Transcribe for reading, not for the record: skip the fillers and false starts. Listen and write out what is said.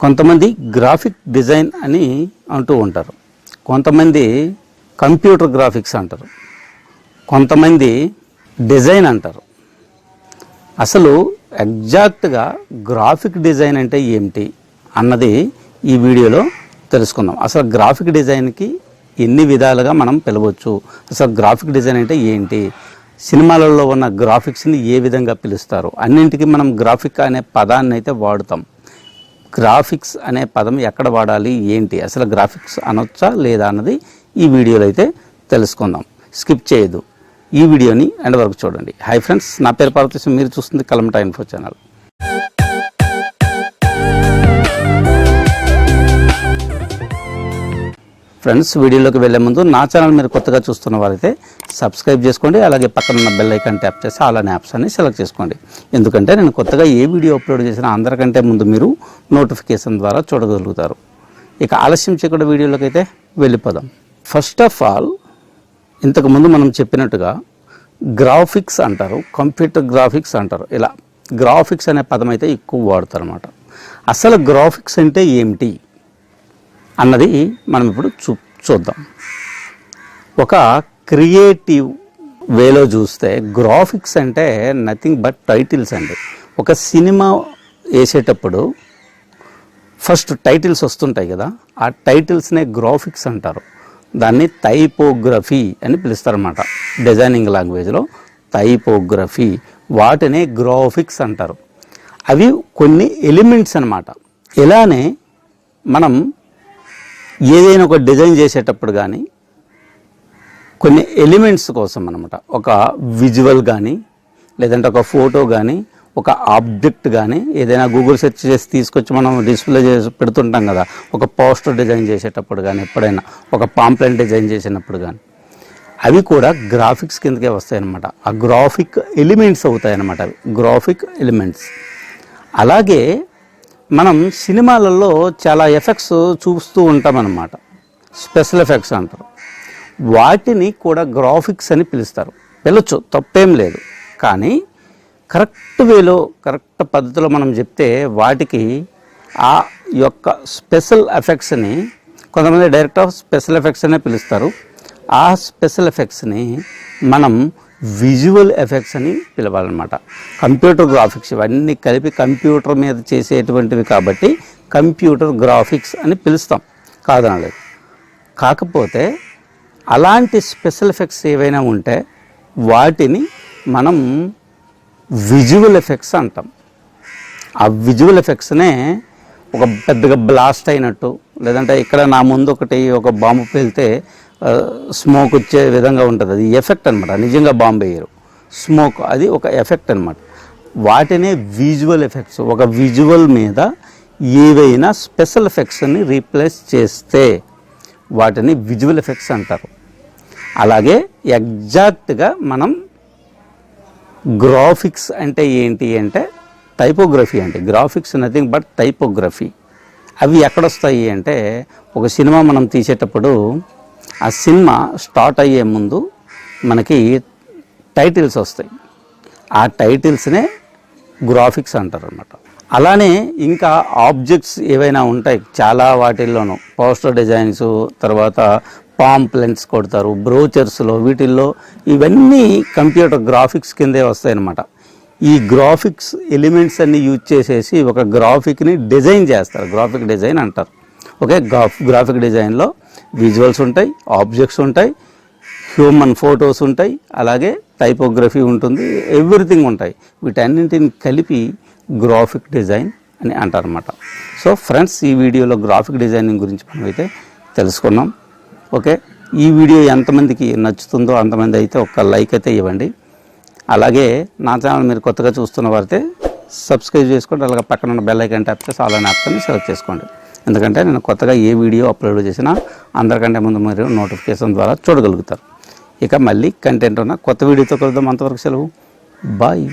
కొంతమంది graphic design అని అంటూ ఉంటారు, కొంతమంది కంప్యూటర్ గ్రాఫిక్స్ అంటారు, కొంతమంది డిజైన్ అంటారు. అసలు ఎగ్జాక్ట్గా గ్రాఫిక్ డిజైన్ అంటే ఏమిటి అన్నది ఈ వీడియోలో తెలుసుకుందాం. అసలు గ్రాఫిక్ డిజైన్కి ఎన్ని విధాలుగా మనం పిలవచ్చు, అసలు గ్రాఫిక్ డిజైన్ అంటే ఏంటి, సినిమాలలో ఉన్న గ్రాఫిక్స్ని ఏ విధంగా పిలుస్తారు, అన్నింటికి మనం గ్రాఫిక్ అనే పదాన్ని అయితే వాడుతాం. గ్రాఫిక్స్ అనే పదం ఎక్కడ వాడాలి, ఏంటి, అసలు గ్రాఫిక్స్ అనొచ్చా లేదా అన్నది ఈ వీడియోలో అయితే తెలుసుకుందాం. స్కిప్ చేయొద్దు, ఈ వీడియోని ఎండ్ వరకు చూడండి. హాయ్ ఫ్రెండ్స్, నా పేరు పార్వతీశం, మీరు చూస్తుంది కలమట ఇన్ఫో ఛానల్. ఫ్రెండ్స్, వీడియోలోకి వెళ్ళే ముందు నా ఛానల్ మీరు కొత్తగా చూస్తున్న వారైతే సబ్స్క్రైబ్ చేసుకోండి, అలాగే పక్కన ఉన్న బెల్ ఐకాన్ ట్యాప్ చేసి ఆల్ అనే ఆప్షన్ని సెలెక్ట్ చేసుకోండి. ఎందుకంటే నేను కొత్తగా ఏ వీడియో అప్లోడ్ చేసినా అందరికంటే ముందు మీరు నోటిఫికేషన్ ద్వారా చూడగలుగుతారు. ఇక ఆలస్యం చేయకుండా వీడియోలోకి అయితే వెళ్ళిపోదాం. ఫస్ట్ ఆఫ్ ఆల్, ఇంతకుముందు మనం చెప్పినట్టుగా గ్రాఫిక్స్ అంటారు, కంప్యూటర్ గ్రాఫిక్స్ అంటారు. ఇలా గ్రాఫిక్స్ అనే పదం అయితే ఎక్కువ వాడతారు అన్నమాట. అసలు గ్రాఫిక్స్ అంటే ఏమిటి అన్నది మనం ఇప్పుడు చూద్దాం. ఒక క్రియేటివ్ వేలో చూస్తే గ్రాఫిక్స్ అంటే నథింగ్ బట్ టైటిల్స్ అండి. ఒక సినిమా వేసేటప్పుడు ఫస్ట్ టైటిల్స్ వస్తుంటాయి కదా, ఆ టైటిల్స్నే గ్రాఫిక్స్ అంటారు. దాన్ని టైపోగ్రఫీ అని పిలుస్తారన్నమాట. డిజైనింగ్ లాంగ్వేజ్లో టైపోగ్రఫీ, వాటినే గ్రాఫిక్స్ అంటారు. అవి కొన్ని ఎలిమెంట్స్ అన్నమాట. ఇలానే మనం ఏదైనా ఒక డిజైన్ చేసేటప్పుడు కానీ కొన్ని ఎలిమెంట్స్ కోసం అన్నమాట, ఒక విజువల్ కానీ లేదంటే ఒక ఫోటో కానీ ఒక ఆబ్జెక్ట్ కానీ ఏదైనా గూగుల్ సెర్చ్ చేసి తీసుకొచ్చి మనం డిస్ప్లే చేసి పెడుతుంటాం కదా, ఒక పోస్టర్ డిజైన్ చేసేటప్పుడు కానీ, ఎప్పుడైనా ఒక పాంప్లెట్ డిజైన్ చేసినప్పుడు కానీ, అవి కూడా గ్రాఫిక్స్ కిందకే వస్తాయన్నమాట. ఆ గ్రాఫిక్ ఎలిమెంట్స్ అవుతాయి అన్నమాట, అవి గ్రాఫిక్ ఎలిమెంట్స్. అలాగే మనం సినిమాలలో చాలా ఎఫెక్ట్స్ చూస్తూ ఉంటామన్నమాట, స్పెషల్ ఎఫెక్ట్స్ అంటారు. వాటిని కూడా గ్రాఫిక్స్ అని పిలుస్తారు. పిలవచ్చు, తప్పేం లేదు. కానీ కరెక్ట్ వేలో, కరెక్ట్ పద్ధతిలో మనం చెప్తే వాటికి ఆ యొక్క స్పెషల్ ఎఫెక్ట్స్ని కొంతమంది డైరెక్ట్ ఆఫ్ స్పెషల్ ఎఫెక్ట్స్ అనే పిలుస్తారు. ఆ స్పెషల్ ఎఫెక్ట్స్ని మనం విజువల్ ఎఫెక్ట్స్ అని పిలవాలన్నమాట. కంప్యూటర్ గ్రాఫిక్స్ ఇవన్నీ కలిపి కంప్యూటర్ మీద చేసేటువంటివి కాబట్టి కంప్యూటర్ గ్రాఫిక్స్ అని పిలుస్తాం, కాదనలేదు. కాకపోతే అలాంటి స్పెషల్ ఎఫెక్ట్స్ ఏవైనా ఉంటే వాటిని మనం విజువల్ ఎఫెక్ట్స్ అంటాం. ఆ విజువల్ ఎఫెక్ట్స్నే ఒక పెద్దగా బ్లాస్ట్ అయినట్టు, లేదంటే ఇక్కడ నా ముందు ఒక బాంబు పేలితే స్మోక్ వచ్చే విధంగా ఉంటుంది, అది ఎఫెక్ట్ అనమాట. నిజంగా బాంబు వేయరు, స్మోక్, అది ఒక ఎఫెక్ట్ అనమాట. వాటినే విజువల్ ఎఫెక్ట్స్. ఒక విజువల్ మీద ఏవైనా స్పెషల్ ఎఫెక్ట్స్ని రీప్లేస్ చేస్తే వాటిని విజువల్ ఎఫెక్ట్స్ అంటారు. అలాగే ఎగ్జాక్ట్గా మనం గ్రాఫిక్స్ అంటే ఏంటి అంటే టైపోగ్రఫీ అంటే గ్రాఫిక్స్ నథింగ్ బట్ టైపోగ్రఫీ. అవి ఎక్కడొస్తాయి అంటే ఒక సినిమా మనం తీసేటప్పుడు ఆ సినిమా స్టార్ట్ అయ్యే ముందు మనకి టైటిల్స్ వస్తాయి. ఆ టైటిల్స్నే గ్రాఫిక్స్ అంటారు అన్నమాట. అలానే ఇంకా ఆబ్జెక్ట్స్ ఏవైనా ఉంటాయి చాలా వాటిల్లోనూ, పోస్టర్ డిజైన్స్, తర్వాత పాంప్లెట్స్ కొడతారు, బ్రోచర్స్లో, వీటిల్లో ఇవన్నీ కంప్యూటర్ గ్రాఫిక్స్ కిందే వస్తాయన్నమాట. ఈ గ్రాఫిక్స్ ఎలిమెంట్స్ అన్ని యూజ్ చేసేసి ఒక గ్రాఫిక్ని డిజైన్ చేస్తారు, గ్రాఫిక్ డిజైన్ అంటారు. ఓకే, గ్రాఫిక్ డిజైన్లో విజువల్స్ ఉంటాయి, ఆబ్జెక్ట్స్ ఉంటాయి, హ్యూమన్ ఫొటోస్ ఉంటాయి, అలాగే టైపోగ్రఫీ ఉంటుంది, ఎవ్రీథింగ్ ఉంటాయి. వీటన్నింటిని కలిపి గ్రాఫిక్ డిజైన్ అని అంటారన్నమాట. సో ఫ్రెండ్స్, ఈ వీడియోలో గ్రాఫిక్ డిజైనింగ్ గురించి మనం అయితే తెలుసుకున్నాం. ఓకే, ఈ వీడియో ఎంతమందికి నచ్చుతుందో అంతమంది అయితే ఒక లైక్ అయితే ఇవ్వండి. అలాగే నా ఛానల్ మీరు కొత్తగా చూస్తున్న వారైతే సబ్స్క్రైబ్ చేసుకోండి, అలాగే పక్కన ఉన్న బెల్ ఐకాన్ ట్యాప్ చేసి ఆల్ అనే ఆప్షన్ని సెలెక్ట్ చేసుకోండి. ఎందుకంటే నేను కొత్తగా ఏ వీడియో అప్లోడ్ చేసినా అందరికంటే ముందు మీరు నోటిఫికేషన్ ద్వారా చూడగలుగుతారు. ఇక మళ్ళీ కంటెంట్ ఉన్న కొత్త వీడియోతో కలుద్దాం. అంతవరకు సెలవు, బాయ్.